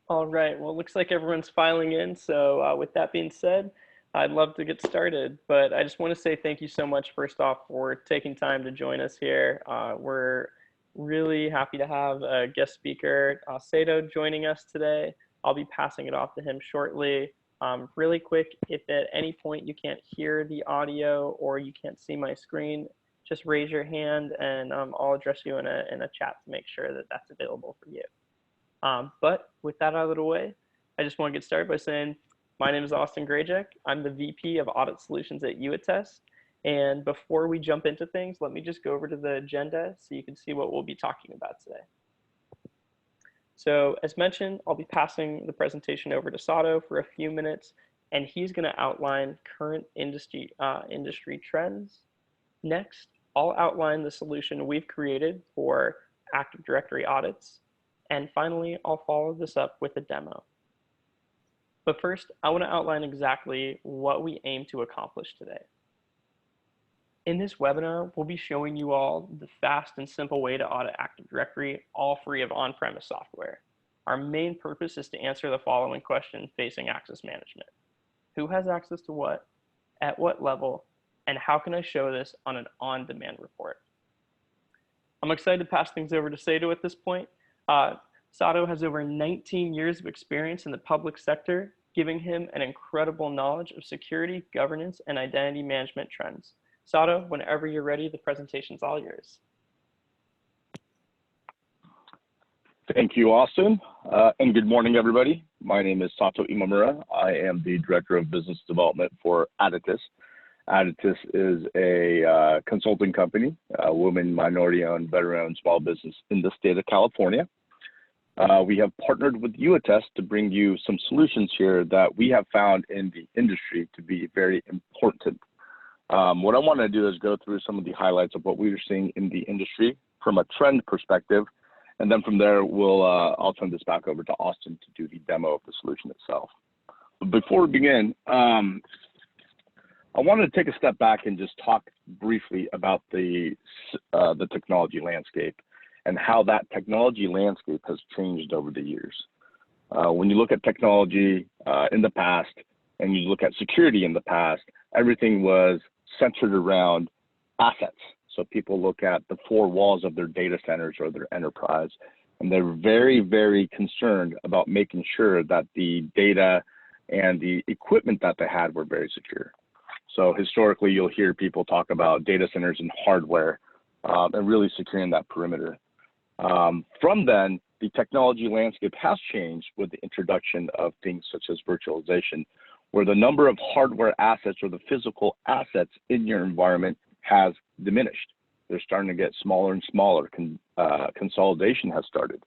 All right, well, it looks like everyone's filing in. So with that being said, I'd love to get started, but I just want to say thank you so much, first off, for taking time to join us here. We're really happy to have a guest speaker, Sato, joining us today. I'll be passing it off to him shortly. Really quick, if at any point you can't hear the audio or you can't see my screen, just raise your hand and I'll address you in a chat to make sure that that's available for you. But with that out of the way, I just want to get started by saying my name is Austin Grajek. I'm the VP of Audit Solutions at YouAttest. And before we jump into things, let me just go over to the agenda so you can see what we'll be talking about today. So as mentioned, I'll be passing the presentation over to Sato for a few minutes, and he's going to outline current industry trends. Next, I'll outline the solution we've created for Active Directory audits. And finally, I'll follow this up with a demo. But first, I want to outline exactly what we aim to accomplish today. In this webinar, we'll be showing you all the fast and simple way to audit Active Directory, all free of on-premise software. Our main purpose is to answer the following question facing access management. Who has access to what, at what level, and how can I show this on an on-demand report? I'm excited to pass things over to Sato at this point. Sato has over 19 years of experience in the public sector, giving him an incredible knowledge of security, governance, and identity management trends. Sato, whenever you're ready, the presentation's all yours. Thank you, Austin, and good morning, everybody. My name is Sato Imamura. I am the Director of Business Development for Aditus. Aditus is a consulting company, women, minority-owned, veteran-owned small business in the state of California. We have partnered with YouAttest to bring you some solutions here that we have found in the industry to be very important. What I want to do is go through some of the highlights of what we are seeing in the industry from a trend perspective, and then from there, I'll turn this back over to Austin to do the demo of the solution itself. But before we begin, I wanted to take a step back and just talk briefly about the technology landscape and how that technology landscape has changed over the years. When you look at technology in the past and you look at security in the past, everything was centered around assets. So people look at the four walls of their data centers or their enterprise, and they're very, very concerned about making sure that the data and the equipment that they had were very secure. So historically, you'll hear people talk about data centers and hardware and really securing that perimeter. From then, the technology landscape has changed with the introduction of things such as virtualization, where the number of hardware assets or the physical assets in your environment has diminished. They're starting to get smaller and smaller. Consolidation has started.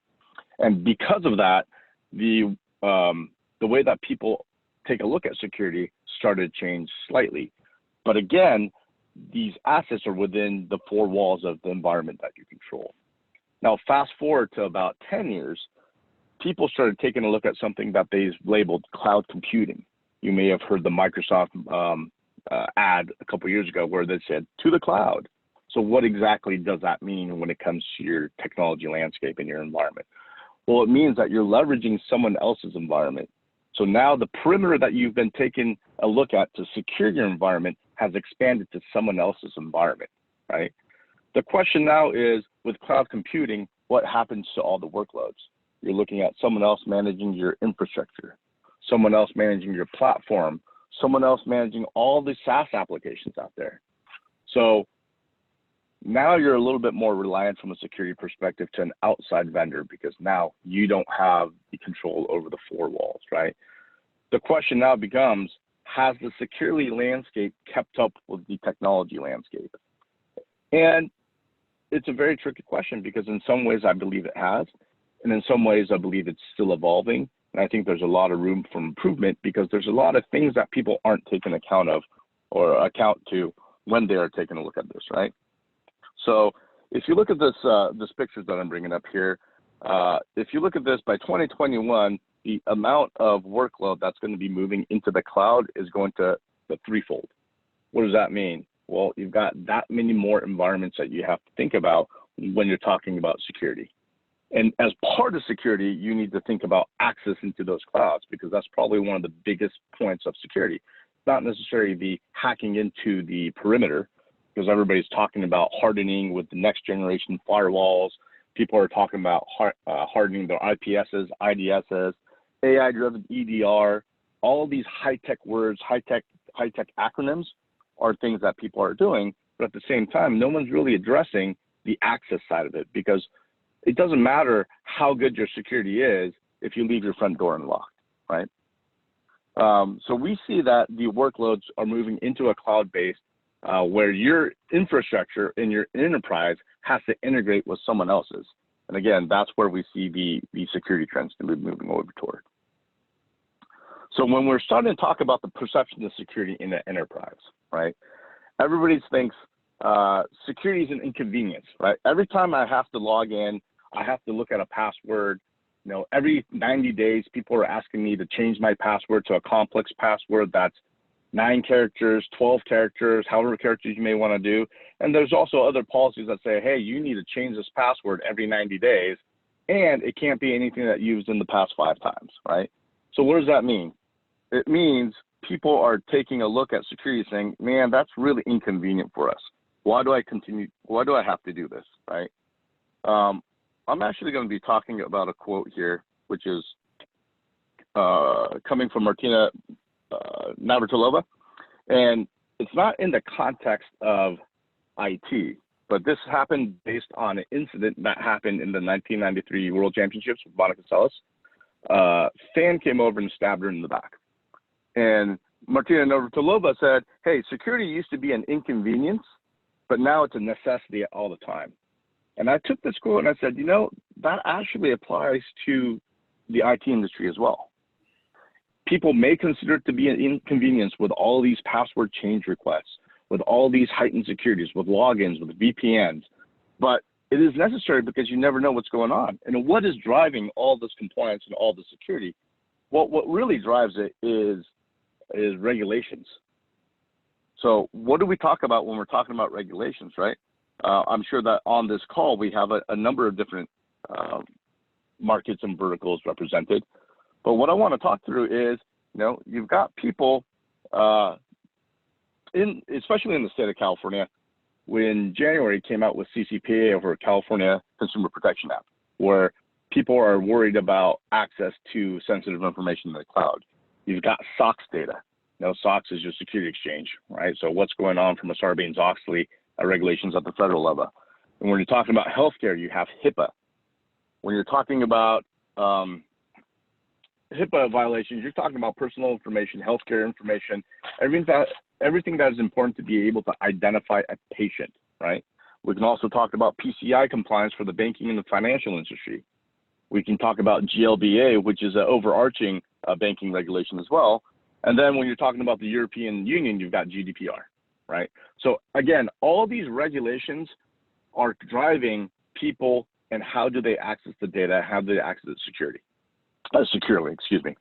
And because of that, the way that people take a look at security started to change slightly. But again, these assets are within the four walls of the environment that you control. Now, fast forward to about 10 years, people started taking a look at something that they labeled cloud computing. You may have heard the Microsoft ad a couple of years ago where they said, to the cloud. So what exactly does that mean when it comes to your technology landscape in your environment? Well, it means that you're leveraging someone else's environment. So now the perimeter that you've been taking a look at to secure your environment has expanded to someone else's environment, right? The question now is, with cloud computing, what happens to all the workloads? You're looking at someone else managing your infrastructure, someone else managing your platform, someone else managing all the SaaS applications out there. So now you're a little bit more reliant from a security perspective to an outside vendor because now you don't have the control over the four walls, right? The question now becomes, has the security landscape kept up with the technology landscape? And it's a very tricky question because in some ways I believe it has, and in some ways I believe it's still evolving. And I think there's a lot of room for improvement because there's a lot of things that people aren't taking account of or account to when they are taking a look at this, right? So if you look at this picture that I'm bringing up here, if you look at this by 2021, the amount of workload that's going to be moving into the cloud is going to the threefold. What does that mean? Well, you've got that many more environments that you have to think about when you're talking about security. And as part of security, you need to think about access into those clouds, because that's probably one of the biggest points of security. It's not necessarily the hacking into the perimeter, because everybody's talking about hardening with the next generation firewalls. People are talking about hardening their IPSs, IDSs, AI-driven EDR. All of these high-tech words, high-tech acronyms are things that people are doing, but at the same time, no one's really addressing the access side of it, because it doesn't matter how good your security is if you leave your front door unlocked, right? So we see that the workloads are moving into a cloud-based where your infrastructure in your enterprise has to integrate with someone else's. And again, that's where we see the security trends to be moving over toward. So when we're starting to talk about the perception of security in the enterprise, right? Everybody thinks security is an inconvenience, right? Every time I have to log in, I have to look at a password. You know, every 90 days, people are asking me to change my password to a complex password that's 9 characters, 12 characters, however characters you may want to do. And there's also other policies that say, hey, you need to change this password every 90 days, and it can't be anything that you used in the past 5 times, right? So what does that mean? It means people are taking a look at security saying, man, that's really inconvenient for us. Why do I have to do this, right? I'm actually going to be talking about a quote here, which is coming from Martina Navratilova, and it's not in the context of IT, but this happened based on an incident that happened in the 1993 World Championships with Monica Seles. Fan came over and stabbed her in the back. And Martina Navratilova said, hey, security used to be an inconvenience, but now it's a necessity all the time. And I took this quote and I said, you know, that actually applies to the IT industry as well. People may consider it to be an inconvenience with all these password change requests, with all these heightened securities, with logins, with VPNs, but it is necessary because you never know what's going on. And what is driving all this compliance and all the security? Well, what really drives it is regulations. So what do we talk about when we're talking about regulations, right? I'm sure that on this call, we have a number of different markets and verticals represented. But what I want to talk through is, you know, you've got people, especially in the state of California, when January came out with CCPA over California Consumer Protection Act, where people are worried about access to sensitive information in the cloud. You've got SOX data. You know, SOX is your security exchange, right? So what's going on from a Sarbanes-Oxley regulations at the federal level. And when you're talking about healthcare, you have HIPAA. When you're talking about HIPAA violations, you're talking about personal information, healthcare information, everything that is important to be able to identify a patient, right? We can also talk about PCI compliance for the banking and the financial industry. We can talk about GLBA, which is an overarching banking regulation as well. And then when you're talking about the European Union, you've got GDPR, right? So again, all these regulations are driving people and how do they access the data, how do they access it securely, excuse me.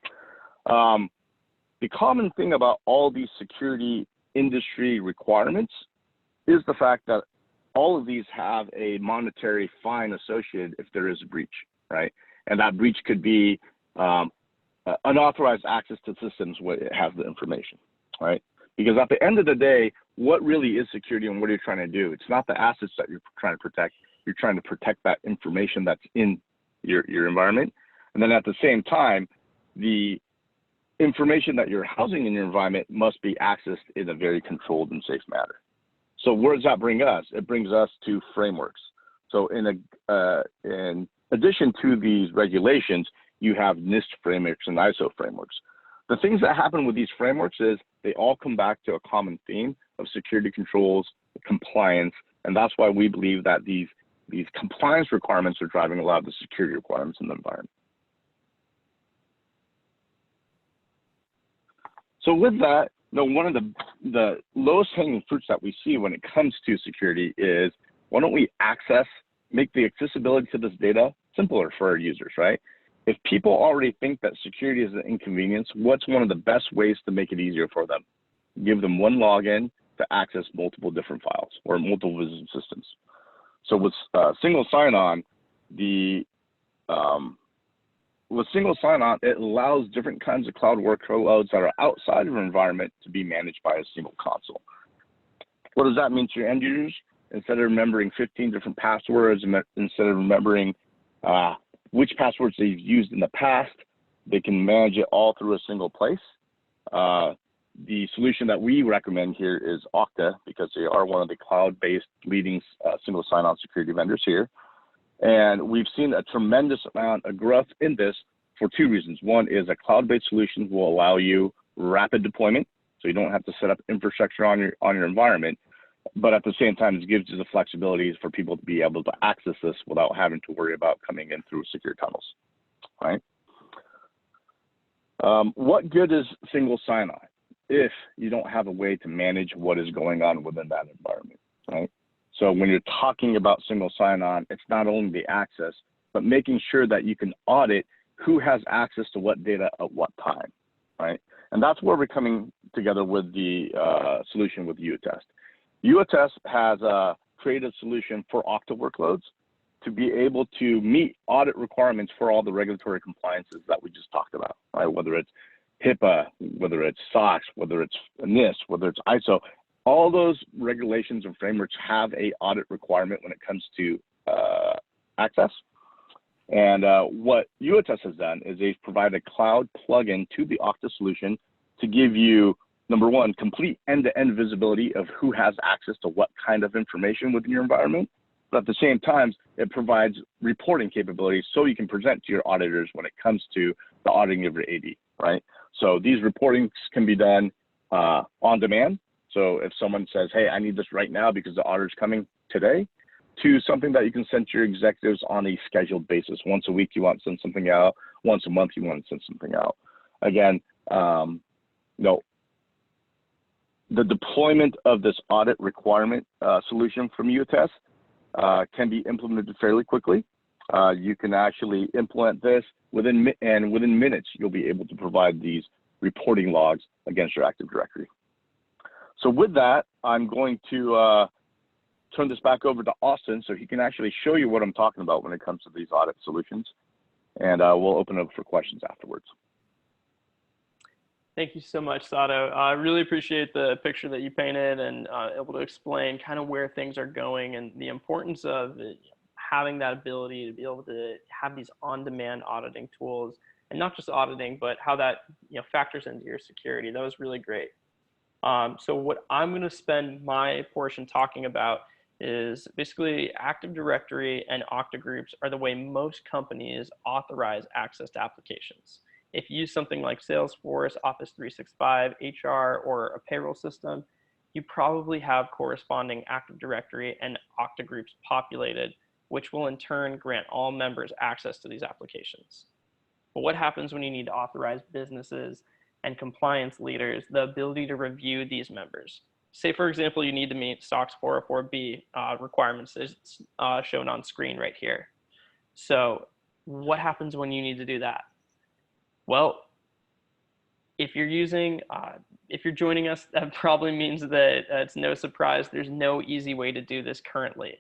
The common thing about all these security industry requirements is the fact that all of these have a monetary fine associated if there is a breach, right? And that breach could be unauthorized access to systems where it has the information, right? Because at the end of the day, what really is security and what are you trying to do? It's not the assets that you're trying to protect. You're trying to protect that information that's in your environment. And then at the same time, the information that you're housing in your environment must be accessed in a very controlled and safe manner. So where does that bring us? It brings us to frameworks. So in addition to these regulations, you have NIST frameworks and ISO frameworks. The things that happen with these frameworks is they all come back to a common theme of security controls, compliance, and that's why we believe that these compliance requirements are driving a lot of the security requirements in the environment. So with that, one of the lowest hanging fruits that we see when it comes to security is, why don't we make the accessibility to this data simpler for our users, right? If people already think that security is an inconvenience, what's one of the best ways to make it easier for them? Give them one login to access multiple different files or multiple business systems. So with single sign-on, the with single sign-on, it allows different kinds of cloud workloads that are outside of your environment to be managed by a single console. What does that mean to your end users? Instead of remembering 15 different passwords, instead of remembering which passwords they've used in the past, they can manage it all through a single place. The solution that we recommend here is Okta, because they are one of the cloud-based leading single sign-on security vendors here. And we've seen a tremendous amount of growth in this for two reasons. One is a cloud-based solution will allow you rapid deployment, so you don't have to set up infrastructure on your environment. But at the same time, it gives you the flexibility for people to be able to access this without having to worry about coming in through secure tunnels, right? What good is single sign-on if you don't have a way to manage what is going on within that environment, right? So when you're talking about single sign-on, it's not only the access, but making sure that you can audit who has access to what data at what time, right? And that's where we're coming together with the solution with YouAttest. YouAttest has created a solution for Okta workloads to be able to meet audit requirements for all the regulatory compliances that we just talked about, right? Whether it's HIPAA, whether it's SOX, whether it's NIST, whether it's ISO, all those regulations and frameworks have a audit requirement when it comes to access. And what YouAttest has done is they've provided a cloud plugin to the Okta solution to give you, number one, complete end-to-end visibility of who has access to what kind of information within your environment. But at the same time, it provides reporting capabilities so you can present to your auditors when it comes to the auditing of your AD, right? So these reportings can be done on demand. So if someone says, hey, I need this right now because the auditor's coming today, to something that you can send to your executives on a scheduled basis. Once a week, you want to send something out. Once a month, you want to send something out. Again, no. The deployment of this audit requirement solution from YouAttest can be implemented fairly quickly. You can actually implement this within minutes, you'll be able to provide these reporting logs against your Active Directory. So with that, I'm going to turn this back over to Austin so he can actually show you what I'm talking about when it comes to these audit solutions. And we'll open up for questions afterwards. Thank you so much, Sato. I really appreciate the picture that you painted and able to explain kind of where things are going and the importance of having that ability to be able to have these on-demand auditing tools, and not just auditing, but how that factors into your security. That was really great. So what I'm going to spend my portion talking about is basically Active Directory and Okta groups are the way most companies authorize access to applications. If you use something like Salesforce, Office 365, HR, or a payroll system, you probably have corresponding Active Directory and Okta groups populated, which will in turn grant all members access to these applications. But what happens when you need to authorize businesses and compliance leaders the ability to review these members? Say, for example, you need to meet SOX 404B requirements as shown on screen right here. So what happens when you need to do that? Well, if you're joining us, that probably means that it's no surprise there's no easy way to do this currently.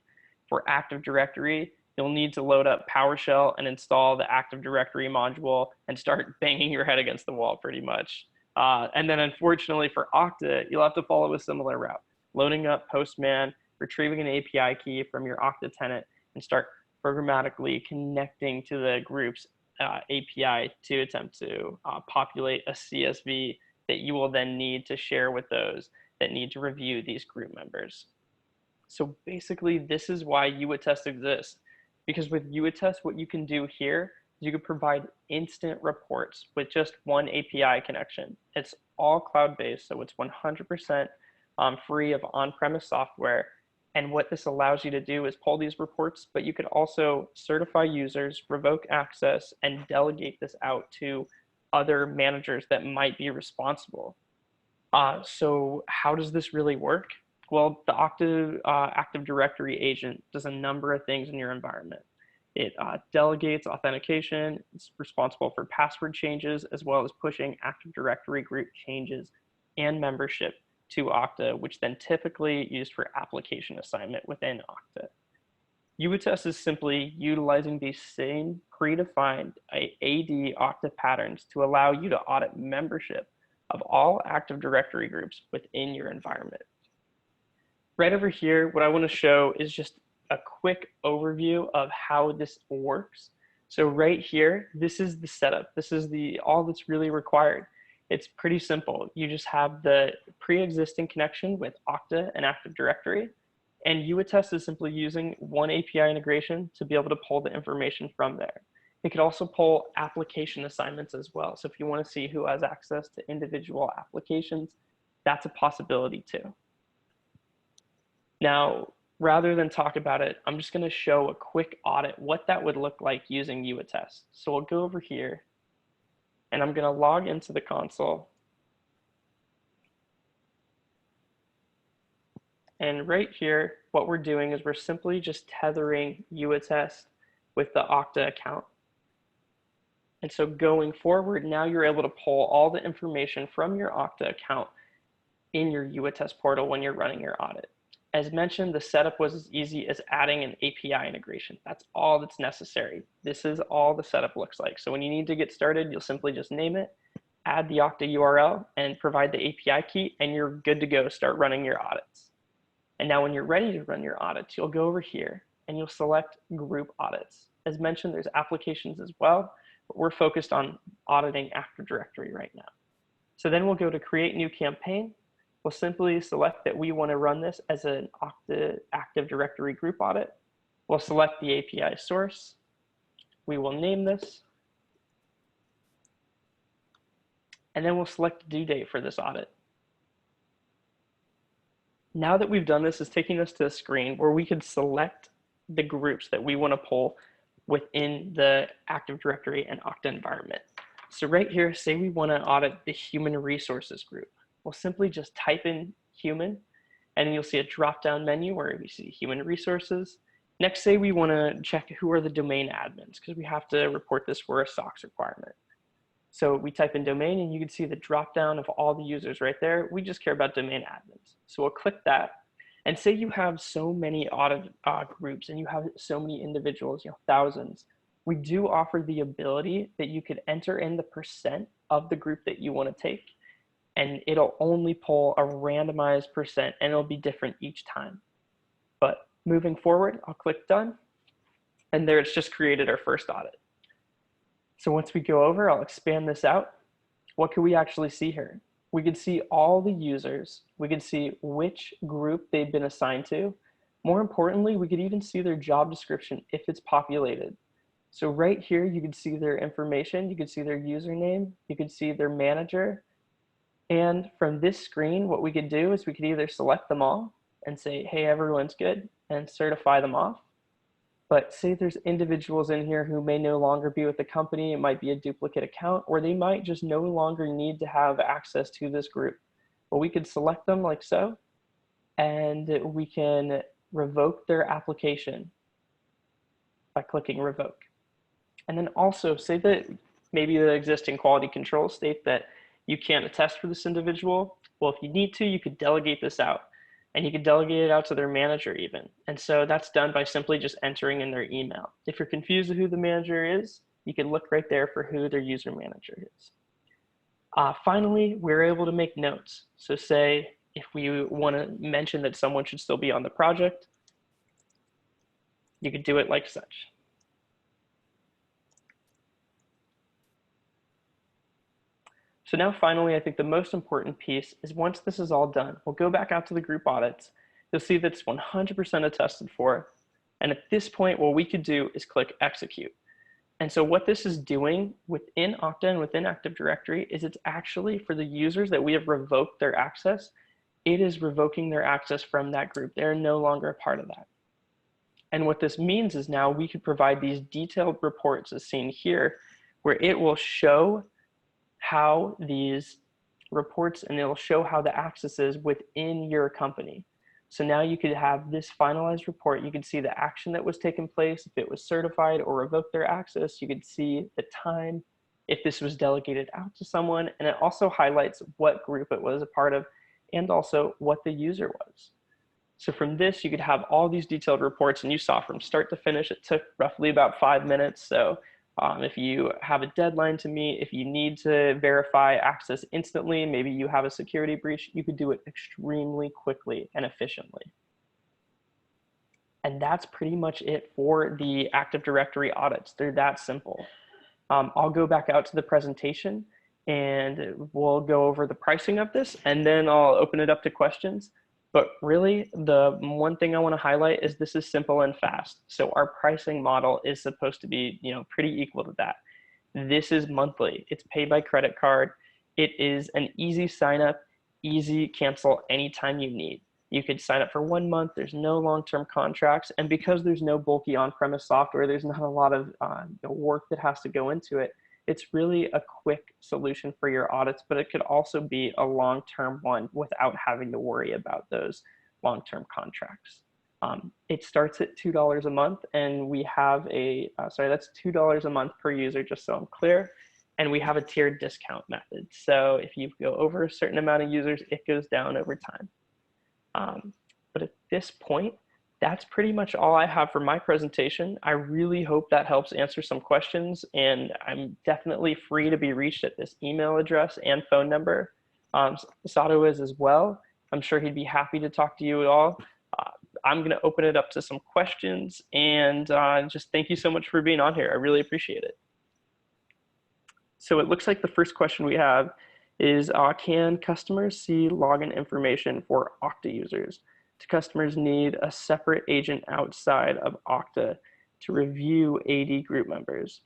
For Active Directory, you'll need to load up PowerShell and install the Active Directory module and start banging your head against the wall pretty much. And then unfortunately for Okta, you'll have to follow a similar route, loading up Postman, retrieving an API key from your Okta tenant, and start programmatically connecting to the group's API to attempt to populate a CSV that you will then need to share with those that need to review these group members. So basically, this is why YouAttest exists. Because with YouAttest, what you can do here is you can provide instant reports with just one API connection. It's all cloud-based, so it's 100% free of on-premise software. And what this allows you to do is pull these reports, but you could also certify users, revoke access, and delegate this out to other managers that might be responsible. So how does this really work? Well, the Okta Active Directory agent does a number of things in your environment. It delegates authentication, it's responsible for password changes, as well as pushing Active Directory group changes and membership to Okta, which then typically used for application assignment within Okta. YouAttest is simply utilizing these same predefined AD Okta patterns to allow you to audit membership of all Active Directory groups within your environment. Right over here, what I want to show is just a quick overview of how this works. So right here, this is the setup. This is all that's really required. It's pretty simple. You just have the pre-existing connection with Okta and Active Directory, and YouAttest is simply using one API integration to be able to pull the information from there. It could also pull application assignments as well. So if you want to see who has access to individual applications, that's a possibility too. Now, rather than talk about it, I'm just going to show a quick audit, what that would look like using YouAttest. So we'll go over here, and I'm going to log into the console. And right here, what we're doing is we're simply just tethering YouAttest with the Okta account. And so going forward, now you're able to pull all the information from your Okta account in your YouAttest portal when you're running your audit. As mentioned, the setup was as easy as adding an API integration. That's all that's necessary. This is all the setup looks like. So when you need to get started, you'll simply just name it, add the Okta URL, and provide the API key, and you're good to go, start running your audits. And now when you're ready to run your audits, you'll go over here and you'll select group audits. As mentioned, there's applications as well, but we're focused on auditing Active Directory right now. So then we'll go to create new campaign. We'll simply select that we want to run this as an Okta Active Directory group audit. We'll select the API source. We will name this. And then we'll select the due date for this audit. Now that we've done this, it's taking us to a screen where we can select the groups that we want to pull within the Active Directory and Okta environment. So right here, say we want to audit the human resources group. We'll simply just type in human, and you'll see a drop-down menu where we see human resources. Next, say we want to check who are the domain admins, because we have to report this for a SOX requirement. So we type in domain, and you can see the drop-down of all the users right there. We just care about domain admins. So we'll click that, and say you have so many audit groups, and you have so many individuals, thousands. We do offer the ability that you could enter in the % of the group that you want to take, and it'll only pull a randomized %, and it'll be different each time. But moving forward, I'll click done, and there it's just created our first audit. So once we go over, I'll expand this out. What can we actually see here? We can see all the users. We can see which group they've been assigned to. More importantly, we could even see their job description if it's populated. So right here, you can see their information. You can see their username. You can see their manager. And from this screen, what we could do is we could either select them all and say, hey, everyone's good, and certify them off. But say there's individuals in here who may no longer be with the company, it might be a duplicate account, or they might just no longer need to have access to this group. Well, we could select them like so, and we can revoke their application by clicking revoke. And then also say that maybe the existing quality control state that you can't attest for this individual. Well, if you need to, you could delegate this out. And you could delegate it out to their manager even. And so that's done by simply just entering in their email. If you're confused with who the manager is, you can look right there for who their user manager is. Finally, we're able to make notes. So say if we want to mention that someone should still be on the project, you could do it like such. So now finally, I think the most important piece is once this is all done, we'll go back out to the group audits. You'll see that it's 100% attested for. And at this point, what we could do is click execute. And so what this is doing within Okta and within Active Directory is it's actually for the users that we have revoked their access, it is revoking their access from that group. They're no longer a part of that. And what this means is now we could provide these detailed reports as seen here, where it will show how these reports and it'll show how the access is within your company. So now you could have this finalized report. You could see the action that was taken place, if it was certified or revoked their access. You could see the time, if this was delegated out to someone, and it also highlights what group it was a part of and also what the user was. So from this, you could have all these detailed reports, and you saw from start to finish, it took roughly about 5 minutes. So if you have a deadline to meet, if you need to verify access instantly, maybe you have a security breach, you could do it extremely quickly and efficiently. And that's pretty much it for the Active Directory audits. They're that simple. I'll go back out to the presentation and we'll go over the pricing of this, and then I'll open it up to questions. But really, the one thing I want to highlight is this is simple and fast. So our pricing model is supposed to be, pretty equal to that. This is monthly. It's paid by credit card. It is an easy sign up, easy cancel anytime you need. You could sign up for 1 month. There's no long-term contracts. And because there's no bulky on-premise software, there's not a lot of work that has to go into it. It's really a quick solution for your audits, but it could also be a long-term one without having to worry about those long-term contracts. It starts at $2 a month, and we have that's $2 a month per user, just so I'm clear. And we have a tiered discount method. So if you go over a certain amount of users, it goes down over time. But at this point, that's pretty much all I have for my presentation. I really hope that helps answer some questions, and I'm definitely free to be reached at this email address and phone number. Sato is as well. I'm sure he'd be happy to talk to you all. I'm going to open it up to some questions, and just thank you so much for being on here. I really appreciate it. So it looks like the first question we have is, can customers see login information for Okta users? Do customers need a separate agent outside of Okta to review AD group members?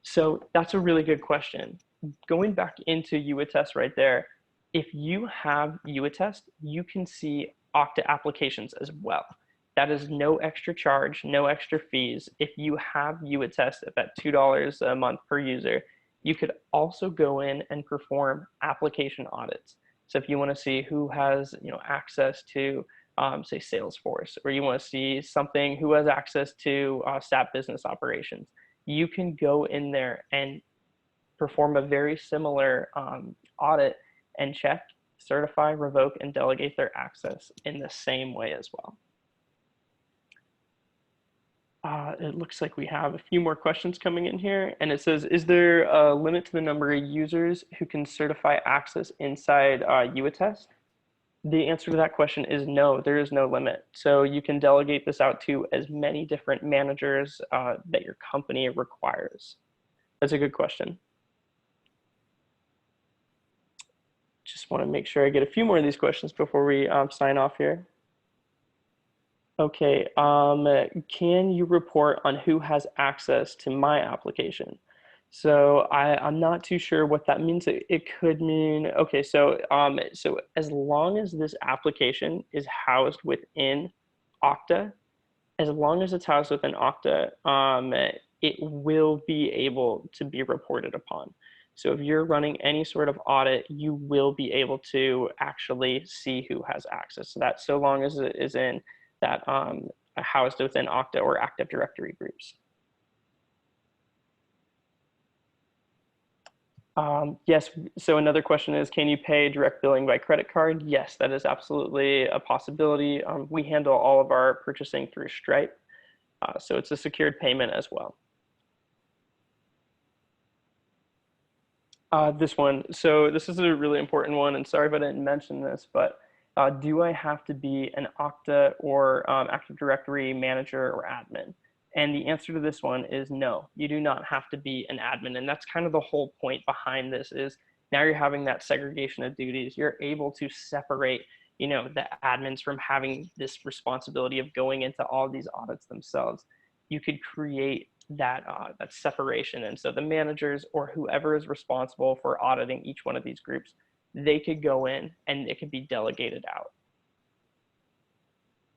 So that's a really good question. Going back into YouAttest right there, if you have YouAttest, you can see Okta applications as well. That is no extra charge, no extra fees. If you have YouAttest at that $2 a month per user, you could also go in and perform application audits. So if you want to see who has access to say Salesforce, or you want to see something who has access to SAP business operations, you can go in there and perform a very similar audit and check, certify, revoke, and delegate their access in the same way as well. It looks like we have a few more questions coming in here, and it says, is there a limit to the number of users who can certify access inside YouAttest? The answer to that question is no, there is no limit. So you can delegate this out to as many different managers that your company requires. That's a good question. Just want to make sure I get a few more of these questions before we sign off here. Okay, can you report on who has access to my application? So I'm not too sure what that means. It could mean, okay, so as long as this application is housed within Okta, as long as it's housed within Okta, it will be able to be reported upon. So if you're running any sort of audit, you will be able to actually see who has access to that, so long as it is in that housed within Okta or Active Directory groups. Yes, so another question is, can you pay direct billing by credit card? Yes, that is absolutely a possibility. We handle all of our purchasing through Stripe, so it's a secured payment as well. This one, so this is a really important one, and sorry if I didn't mention this, but do I have to be an Okta or Active Directory manager or admin? And the answer to this one is no, you do not have to be an admin. And that's kind of the whole point behind this, is now you're having that segregation of duties. You're able to separate, the admins from having this responsibility of going into all these audits themselves. You could create that separation. And so the managers or whoever is responsible for auditing each one of these groups, they could go in and it could be delegated out.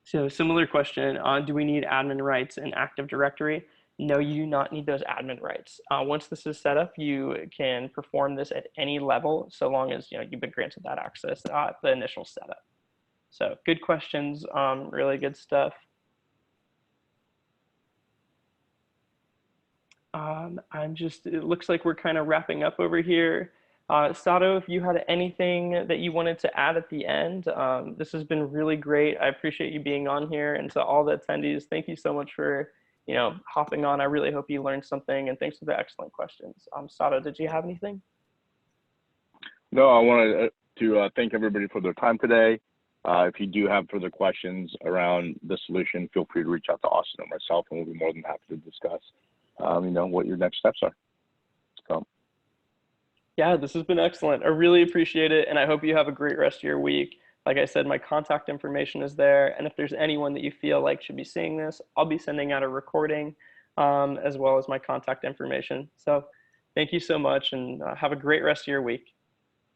So similar question, do we need admin rights in Active Directory? No, you do not need those admin rights. Once this is set up, you can perform this at any level, so long as you've been granted that access at the initial setup. So good questions, really good stuff. It looks like we're kind of wrapping up over here. Sato, if you had anything that you wanted to add at the end, this has been really great. I appreciate you being on here, and to all the attendees, thank you so much for hopping on. I really hope you learned something, and thanks for the excellent questions. Sato, did you have anything? No, I wanted to thank everybody for their time today. If you do have further questions around the solution, feel free to reach out to Austin or myself, and we'll be more than happy to discuss, what your next steps are. So. Yeah, this has been excellent. I really appreciate it, and I hope you have a great rest of your week. Like I said, my contact information is there, and if there's anyone that you feel like should be seeing this, I'll be sending out a recording, as well as my contact information. So thank you so much, and have a great rest of your week.